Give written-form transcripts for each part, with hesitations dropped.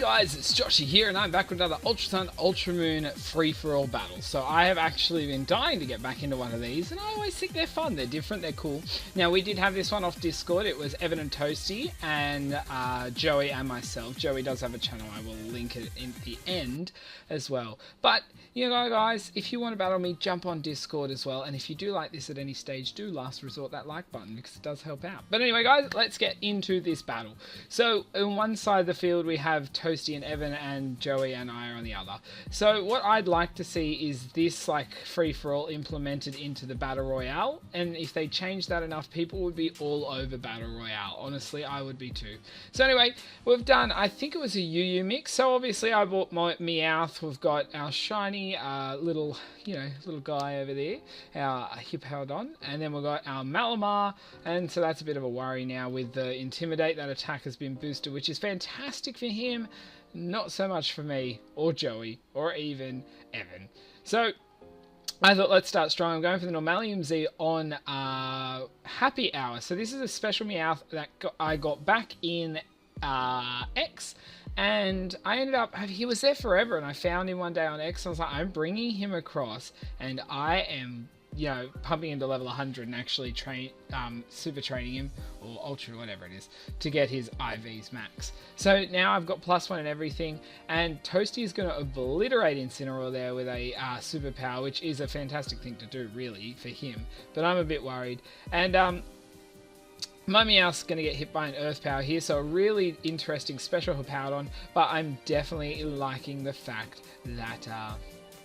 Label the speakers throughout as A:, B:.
A: guys, it's Joshy here, and I'm back with another Ultra Sun Ultra Moon free-for-all battle. So I have actually been dying to get back into one of these, and I always think they're fun, they're different, they're cool. Now, we did have this one off Discord. It was Evan and Toasty, and Joey and myself. Joey does have a channel, I will link it in the end as well. But, you know guys, if you want to battle me, jump on Discord as well, and if you do like this at any stage, do last resort that like button, because it does help out. But anyway guys, let's get into this battle. So, on one side of the field we have Toasty and Evan, and Joey and I are on the other. So what I'd like to see is this like free-for-all implemented into the Battle Royale, and if they change that enough, people would be all over Battle Royale. Honestly, I would be too. So anyway, we've done, I think it was a UU mix, so obviously I bought my Meowth. We've got our shiny little guy over there, our Hippowdon, and then we've got our Malamar, and so that's a bit of a worry now with the Intimidate. That attack has been boosted, which is fantastic for him, not so much for me, or Joey, or even Evan. So I thought, let's start strong. I'm going for the Normalium Z on Happy Hour. So this is a special Meowth that I got back in X, and I ended up, he was there forever, and I found him one day on X, and I was like, I'm bringing him across, and I am, you know, pumping him to level 100 and actually super training him, or ultra, whatever it is, to get his IVs max. So now I've got +1 and everything, and Toasty is going to obliterate Incineroar there with a superpower, which is a fantastic thing to do, really, for him. But I'm a bit worried. And my Meowth's going to get hit by an Earth Power here, so a really interesting special Hippowdon, but I'm definitely liking the fact that,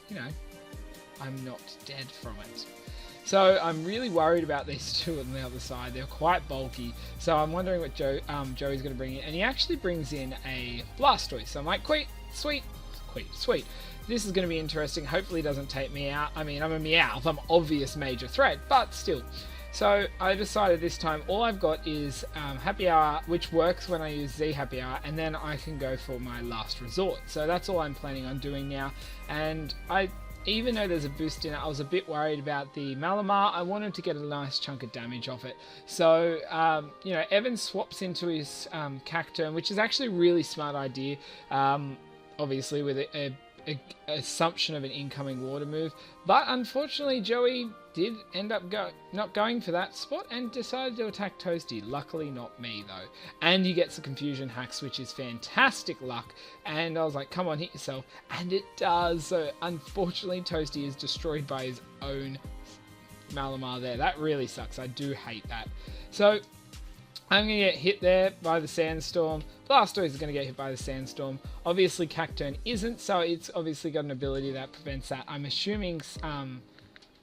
A: you know, I'm not dead from it. So I'm really worried about these two on the other side. They're quite bulky, so I'm wondering what Joey's going to bring in. And he actually brings in a Blastoise, so I'm like, sweet. This is going to be interesting. Hopefully it doesn't take me out. I mean, I'm a Meowth, I'm obvious major threat, but still. So I decided this time all I've got is Happy Hour, which works when I use Z Happy Hour, and then I can go for my last resort. So that's all I'm planning on doing now. And even though there's a boost in it, I was a bit worried about the Malamar. I wanted to get a nice chunk of damage off it. So, you know, Evan swaps into his Cacturne, which is actually a really smart idea, obviously with a assumption of an incoming water move. But unfortunately, Joey did end up not going for that spot and decided to attack Toasty. Luckily not me though. And he gets the confusion hacks, which is fantastic luck. And I was like, come on, hit yourself. And it does. So unfortunately Toasty is destroyed by his own Malamar there. That really sucks. I do hate that. So I'm going to get hit there by the Sandstorm. Blastoise is going to get hit by the Sandstorm. Obviously Cacturne isn't, so it's obviously got an ability that prevents that. I'm assuming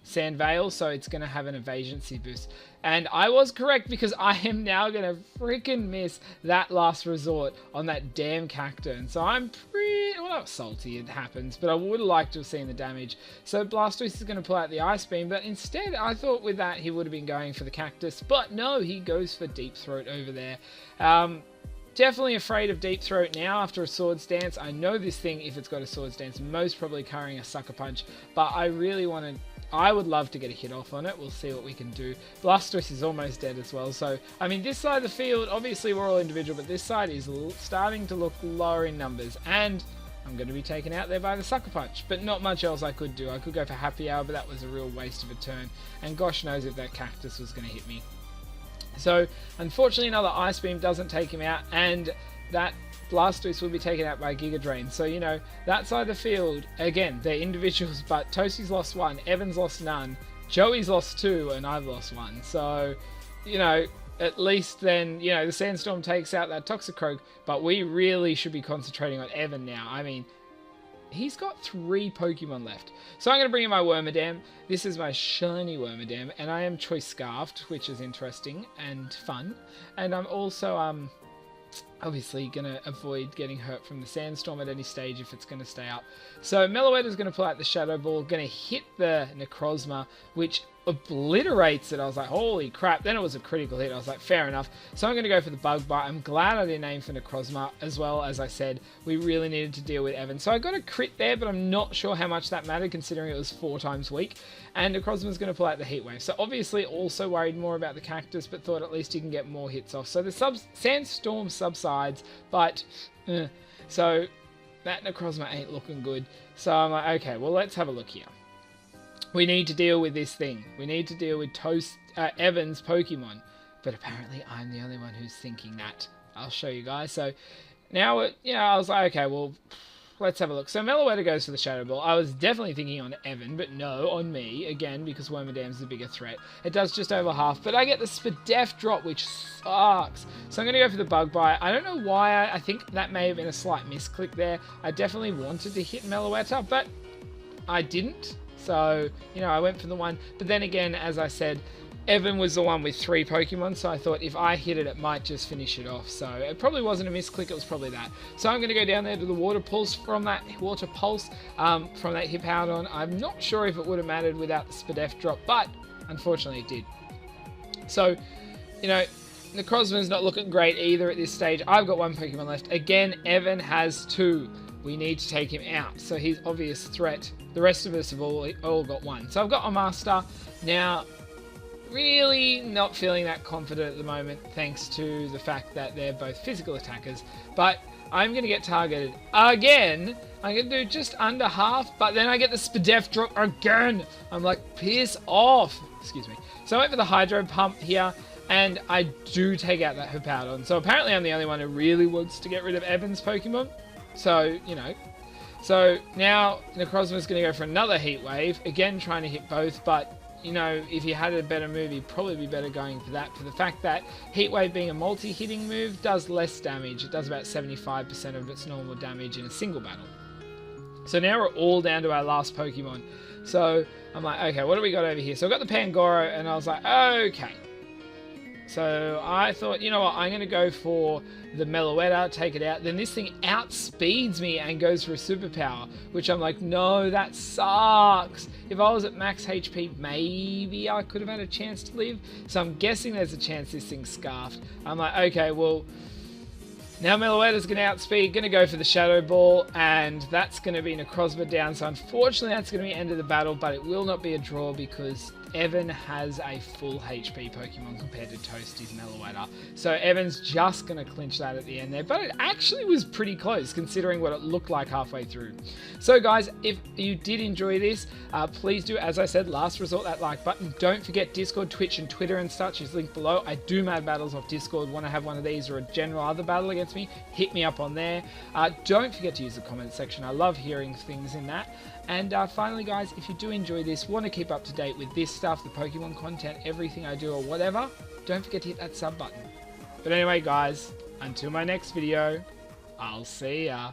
A: Sand Veil, so it's going to have an evasioncy boost. And I was correct, because I am now going to freaking miss that last resort on that damn Cacturne. So I'm pretty, well, not salty, it happens, but I would have liked to have seen the damage. So Blastoise is going to pull out the Ice Beam, but instead I thought with that he would have been going for the Cactus, but no, he goes for Deep Throat over there. Definitely afraid of Deep Throat now after a Swords Dance. I know this thing, if it's got a Swords Dance, most probably carrying a Sucker Punch, but I really want to, I would love to get a hit off on it. We'll see what we can do. Blastoise is almost dead as well. So, I mean, this side of the field, obviously we're all individual, but this side is starting to look lower in numbers. And I'm going to be taken out there by the Sucker Punch. But not much else I could do. I could go for Happy Hour, but that was a real waste of a turn. And gosh knows if that Cactus was going to hit me. So, unfortunately, another Ice Beam doesn't take him out. And that Blastoise will be taken out by Giga Drain. So, you know, that side of the field, again, they're individuals, but Toasty's lost 1, Evan's lost none, Joey's lost 2, and I've lost 1. So, you know, at least then, you know, the Sandstorm takes out that Toxicroak, but we really should be concentrating on Evan now. I mean, he's got 3 Pokemon left. So I'm going to bring in my Wormadam. This is my shiny Wormadam, and I am Choice Scarfed, which is interesting and fun. And I'm also, obviously going to avoid getting hurt from the Sandstorm at any stage if it's going to stay up. So Meloetta is going to pull out the Shadow Ball, going to hit the Necrozma, which obliterates it. I was like, holy crap. Then it was a critical hit. I was like, fair enough. So I'm going to go for the Bug Bite. I'm glad I didn't aim for Necrozma as well. As I said, we really needed to deal with Evan. So I got a crit there, but I'm not sure how much that mattered considering it was 4 times weak. And Necrozma's going to pull out the Heat Wave. So obviously also worried more about the Cactus, but thought at least he can get more hits off. So the Sandstorm subsides, but So that Necrozma ain't looking good. So I'm like, okay, well, let's have a look here. We need to deal with this thing. We need to deal with Evan's Pokemon. But apparently I'm the only one who's thinking that. I'll show you guys. So now, I was like, okay, well, let's have a look. So Meloetta goes for the Shadow Ball. I was definitely thinking on Evan, but no, on me. Again, because Wormadam's the bigger threat. It does just over half, but I get the Spadef drop, which sucks. So I'm going to go for the Bug Bite. I don't know why. I think that may have been a slight misclick there. I definitely wanted to hit Meloetta, but I didn't. So, I went for the one. But then again, as I said, Evan was the one with 3 Pokemon, so I thought if I hit it, it might just finish it off. So it probably wasn't a misclick, it was probably that. So I'm going to go down there to the Water Pulse from that Hippowdon. I'm not sure if it would have mattered without the Spadef drop, but unfortunately it did. So, Necrozma's not looking great either at this stage. I've got 1 Pokemon left. Again, Evan has 2. We need to take him out. So he's obvious threat. The rest of us have all got 1. So I've got a Master. Now, really not feeling that confident at the moment, thanks to the fact that they're both physical attackers. But I'm going to get targeted again. I'm going to do just under half, but then I get the Spadef drop again. I'm like, piss off. Excuse me. So I went for the Hydro Pump here, and I do take out that Hippowdon. So apparently I'm the only one who really wants to get rid of Evan's Pokemon. So, So now Necrozma's going to go for another Heat Wave. Again, trying to hit both, but if he had a better move, he'd probably be better going for that. For the fact that Heat Wave being a multi-hitting move does less damage. It does about 75% of its normal damage in a single battle. So now we're all down to our last Pokemon. So I'm like, okay, what do we got over here? So I've got the Pangoro, and I was like, okay. So I thought, you know what, I'm going to go for the Meloetta, take it out. Then this thing outspeeds me and goes for a superpower, which I'm like, no, that sucks. If I was at max HP, maybe I could have had a chance to live. So I'm guessing there's a chance this thing's scarfed. I'm like, okay, well, now Meloetta's going to outspeed, going to go for the Shadow Ball, and that's going to be Necrozma down. So unfortunately, that's going to be the end of the battle, but it will not be a draw because Evan has a full HP Pokemon compared to Toasty's Meloetta. So Evan's just going to clinch that at the end there, but it actually was pretty close considering what it looked like halfway through. So guys, if you did enjoy this, please do, as I said, last resort, that like button. Don't forget Discord, Twitch, and Twitter and such is linked below. I do mad battles off Discord. Want to have one of these or a general other battle against me, hit me up on there. Don't forget to use the comment section. I love hearing things in that. And finally, guys, if you do enjoy this, want to keep up to date with this stuff, the Pokemon content, everything I do or whatever, don't forget to hit that sub button. But anyway, guys, until my next video, I'll see ya.